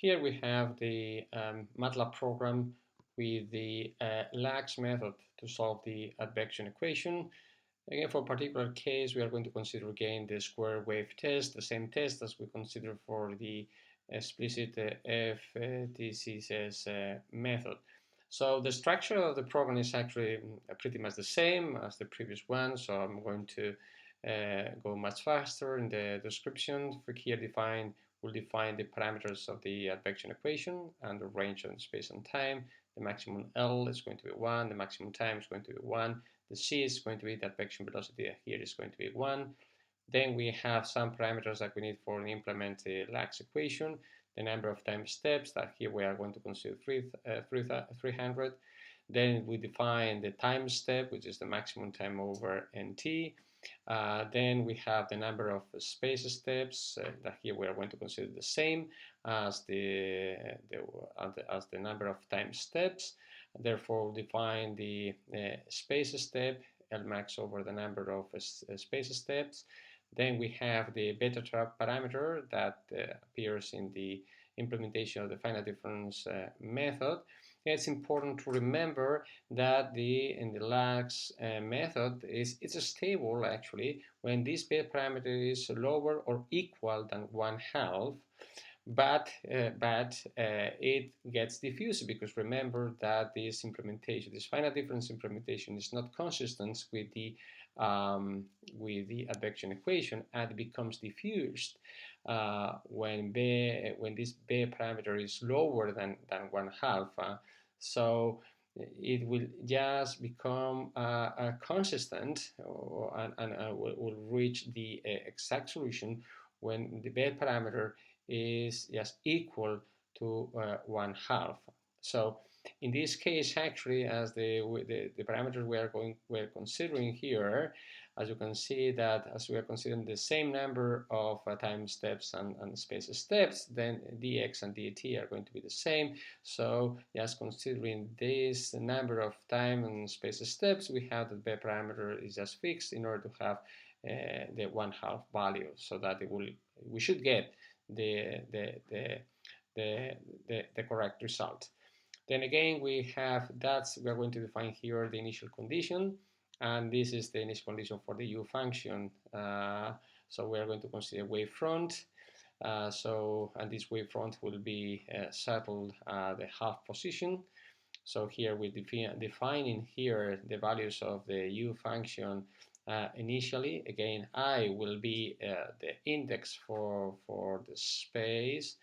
Here we have the Matlab program with the lax method to solve the advection equation. Again, for a particular case, we are going to consider again the square wave test, the same test as we consider for the explicit FTCS method. So the structure of the program is actually pretty much the same as the previous one, so I'm going to go much faster in the description. For here we'll define the parameters of the advection equation and the range of space and time. The maximum L is going to be 1, the maximum time is going to be 1, the C is going to be the advection velocity here is going to be 1. Then we have some parameters that we need for implement the lax equation, the number of time steps that here we are going to consider 300. Then we define the time step, which is the maximum time over nt. Then we have the number of space steps that here we are going to consider the same as the number of time steps. Therefore, define the space step Lmax over the number of space steps. Then we have the beta trap parameter that appears in the implementation of the finite difference method. It's important to remember that in the lax method it's stable actually when this beta parameter is lower or equal than 1/2, but it gets diffused because remember that this finite difference implementation is not consistent with the advection equation, and it becomes diffused when this b parameter is lower than 1/2. So it will just become consistent and will reach the exact solution when the b parameter is just equal to 1/2. So in this case, actually, as the parameters we're considering here, as you can see that as we are considering the same number of time steps and space steps, then dx and dt are going to be the same. So just considering this number of time and space steps, we have that the parameter is just fixed in order to have the 1/2 value, so that we should get the correct result. Then again, we are going to define here the initial condition, and this is the initial condition for the U function. So we are going to consider wavefront. And this wavefront will be settled at the half position. So here we're defining here the values of the U function initially. Again, I will be the index for the space.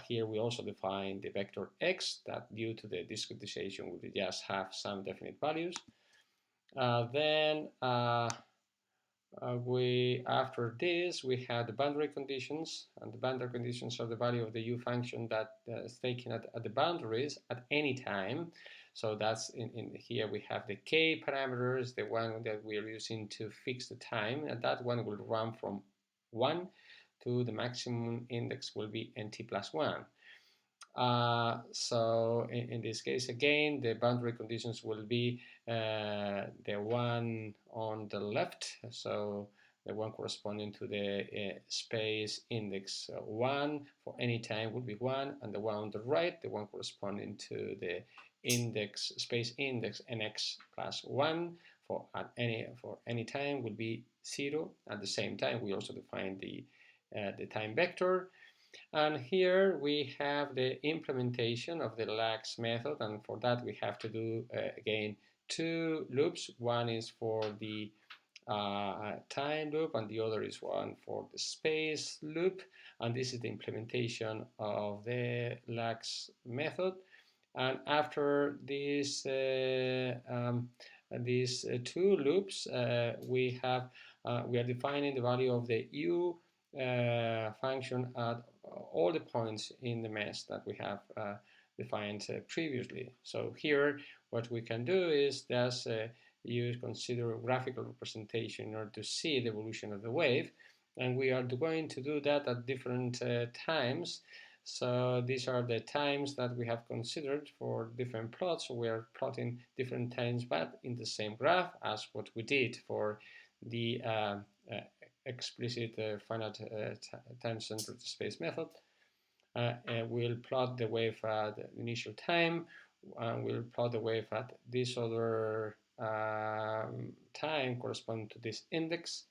Here we also define the vector x that due to the discretization we just have some definite values. After this we have the boundary conditions, and the boundary conditions are the value of the U function that is taken at the boundaries at any time. So that's in here we have the k parameters, the one that we are using to fix the time, and that one will run from 1 to the maximum index will be nt plus 1. So in this case, again, the boundary conditions will be the one on the left, so the one corresponding to the space index 1 for any time will be 1, and the one on the right, the one corresponding to the space index nx plus 1 for any time will be 0. At the same time, we also define the time vector. And here we have the implementation of the lax method, and for that we have to do again 2 loops. One is for the time loop and the other is one for the space loop, and this is the implementation of the lax method. And after these 2 loops, we are defining the value of the U function at all the points in the mesh that we have defined previously. So here what we can do is just consider a graphical representation in order to see the evolution of the wave, and we are going to do that at different times. So these are the times that we have considered for different plots. So we are plotting different times but in the same graph as what we did for the explicit finite time-centered space method. We'll plot the wave at the initial time, and we'll plot the wave at this other time corresponding to this index,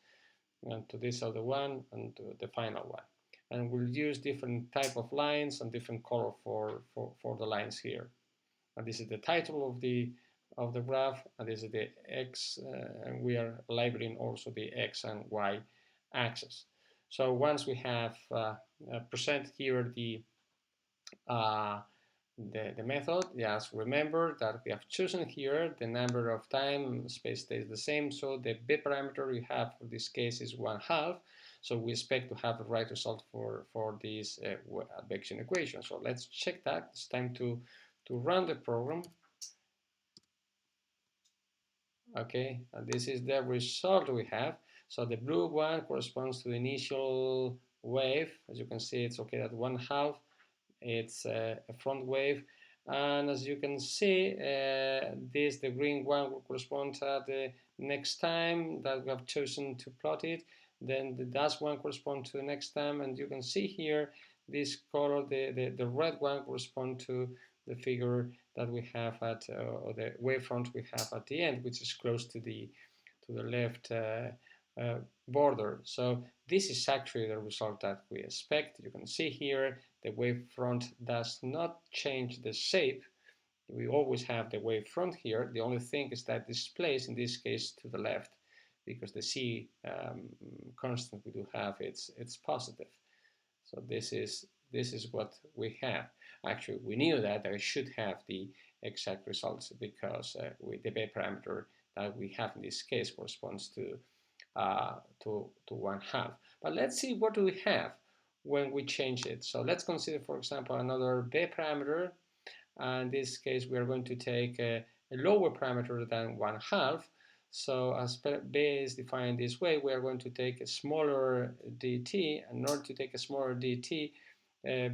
and to this other one, and to the final one. And we'll use different type of lines and different color for the lines here. And this is the title of the graph, and this is the x, and we are labeling also the x and y axis. So once we have presented here the method, just remember that we have chosen here the number of time space stays the same, so the b parameter you have for this case is 1/2. So we expect to have the right result for this advection equation. So let's check that. It's time to run the program. Okay, and this is the result we have. So the blue one corresponds to the initial wave. As you can see, it's okay at 1/2. It's a front wave. And as you can see, the green one will correspond at the next time that we have chosen to plot it. Then the dash one corresponds to the next time. And you can see here, this color, the red one corresponds to the figure that we have at, or the wavefront we have at the end, which is close to the left border. So this is actually the result that we expect. You can see here the wavefront does not change the shape. We always have the wavefront here. The only thing is that displays, in this case, to the left, because the c constant we do have, it's positive. So this is what we have. Actually, we knew that I should have the exact results because the b parameter that we have in this case corresponds to 1/2. But let's see what do we have when we change it. So let's consider, for example, another b parameter. In this case, we are going to take a lower parameter than 1/2. So as b is defined this way, we are going to take a smaller dt. And in order to take a smaller dt,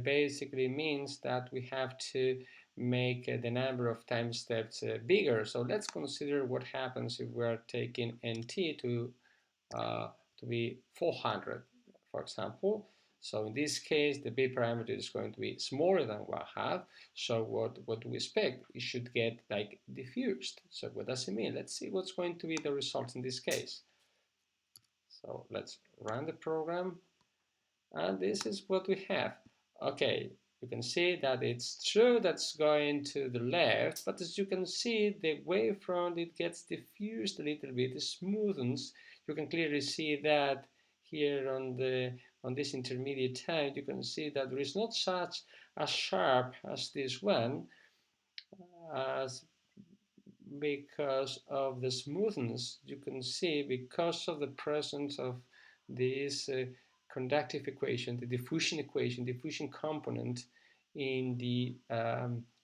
basically means that we have to make the number of time steps bigger. So let's consider what happens if we are taking nt to be 400, for example. So in this case, the b parameter is going to be smaller than 1/2. So what do we expect? It should get like diffused. So what does it mean? Let's see what's going to be the result in this case. So let's run the program. And this is what we have. Okay, you can see that it's true that's going to the left, but as you can see, the wavefront, it gets diffused a little bit, it smoothens. You can clearly see that here on this intermediate time. You can see that there is not such as sharp as this one, as because of the smoothness. You can see because of the presence of this conductive equation, the diffusion component in the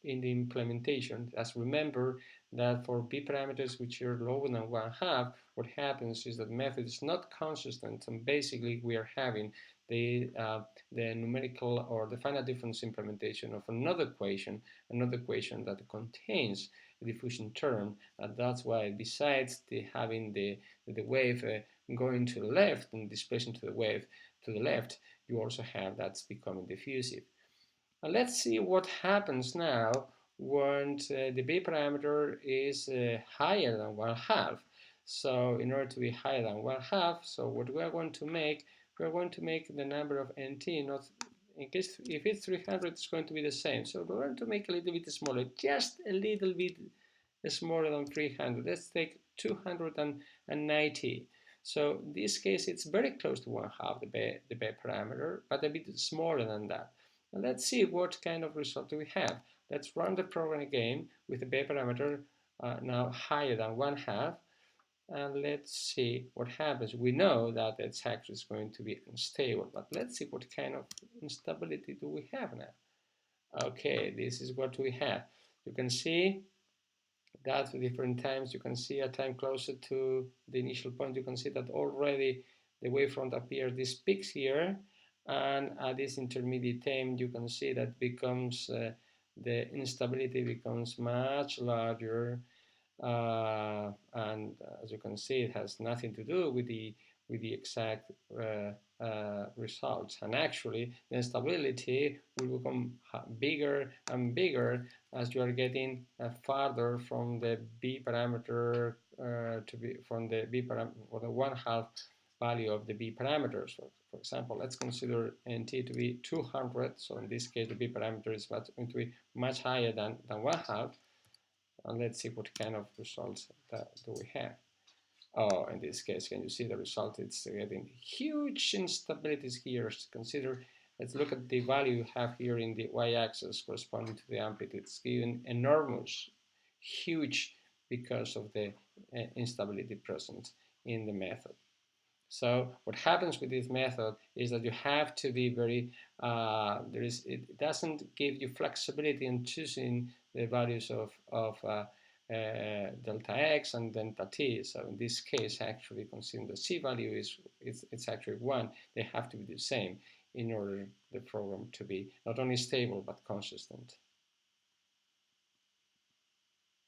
implementation. As remember that for b parameters which are lower than 1/2, what happens is that the method is not consistent, and basically we are having the numerical or the finite difference implementation of another equation that contains a diffusion term, and that's why besides having the wave going to the left and displacing to the wave to the left, you also have that's becoming diffusive. And let's see what happens now when the b parameter is higher than 1/2. So in order to be higher than 1/2, so what we are going to make, we're going to make the number of nt, not in case if it's 300, it's going to be the same. So we're going to make a little bit smaller, just a little bit smaller than 300. Let's take 290. So in this case, it's very close to 1/2 the b parameter, but a bit smaller than that. And let's see what kind of result do we have. Let's run the program again with the b parameter now higher than 1/2. And let's see what happens. We know that it's actually going to be unstable, but let's see what kind of instability do we have now. Okay, this is what we have. You can see that at different times. You can see a time closer to the initial point. You can see that already the wavefront appears these peaks here, and at this intermediate time, you can see that becomes the instability becomes much larger. And as you can see, it has nothing to do with the with the exact results. And actually, the instability will become bigger and bigger as you are getting farther from the b parameter from the b parameter, or the 1/2 value of the b parameters. For example, let's consider nt to be 200. So in this case, the b parameter is going to be much higher than 1/2. And let's see what kind of results do we have. Oh, in this case, can you see the result? It's getting huge instabilities here. Consider, let's look at the value you have here in the y-axis corresponding to the amplitude. It's given enormous, huge, because of the instability present in the method. So what happens with this method is that you have to be very, it doesn't give you flexibility in choosing the values of delta x and delta t. So in this case, actually, considering the c value it's actually 1, they have to be the same in order the program to be not only stable but consistent.